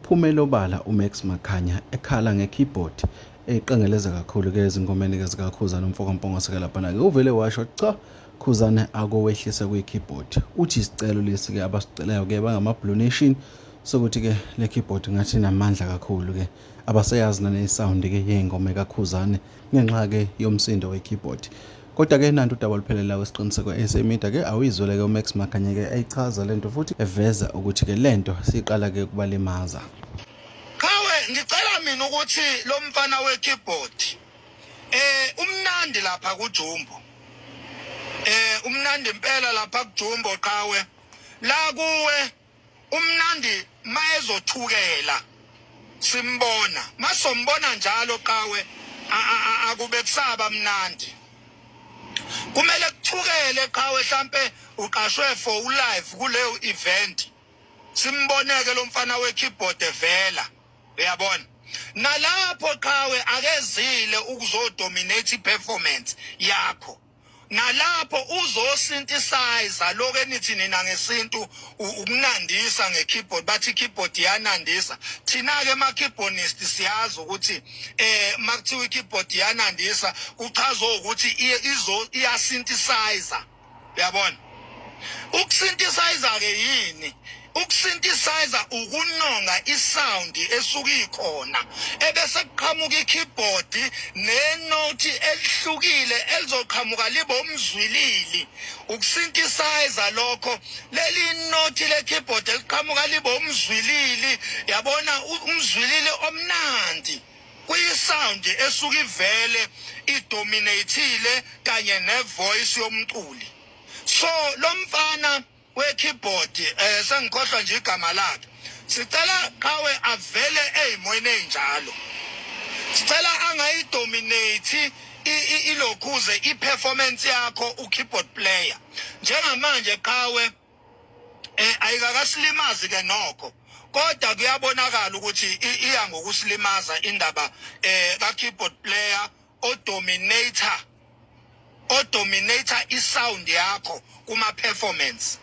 Uphumela obala uMax Makhanya ekhala ngekeyboard eqengeleza kakhulu ke ezingomeni ke zikaKhuzani umfoko Mpungose ke lapha ke uvele washo cha Khuzani akowehlisa kwi-keyboard uthi isicelo lesi ke abasicelayo ke bangama Blue Nation sokuthi ke le keyboard ngathi namandla kakhulu ke abaseyazi nane sound ke yengoma kaKhuzani ngenxa ke yomsindo we-keyboard. Kodwa ke nantu udaba luphelela wesiqiniseko esemida ke awuyizwele ke uMax Makhanya ke ayichaza lento futhi eveza ukuthi ke lento siqala ke kubalimaza. Kawe ngicela mina ukuthi lo mfana we-keyboard umnandi lapha kuJumbo. Umnandi impela lapha kuJumbo qawe. La kuwe umnandi mayezothukela simbona. Masombona njalo qawe akube kusaba mnandi. Kumele kuthukele qawe mhlambe uqashwe for ulive kuleyo event. Simboneke lo mfana we-keyboard evela. Uyabona? Nalapho qawe akezile ukuzodominate iperformance yakho. Nalapho uzosynthesize lokho enithi nina ngesintu ukunandisa ngekeyboard bathi keyboard yanandisa. Thina ke ma keyboardist siyazi ukuthi makuthiwa ikeyboard yanandisa kuchaza ukuthi iyasynthesize. Uyabona? Ukusynthesize ke yini? Ukusynthesize ukunonga isound esuka ikhona ebese kuqhamuka ikeyboard nenote elihlukile elizoqhamuka libe umzwilili. Ukusynthesize lokho leli note le keyboard eliqhamuka libe umzwilili yabona umzwilili omnandi kuyisound esuka ivele idominateile kanye nevoice yomculi. So lo mfana we-keyboard sengikhohlwa nje igama lakhe sicela qawe avele ezimoyeni enjalo sicela angayidominate ilokhuze iperformance yakho ukeyboard player njengamanje qawe ayikakasilimazi ke nokho kodwa kuyabonakala ukuthi iya ngokusilimaza indaba ka keyboard player odominator isound yakho kuma performance.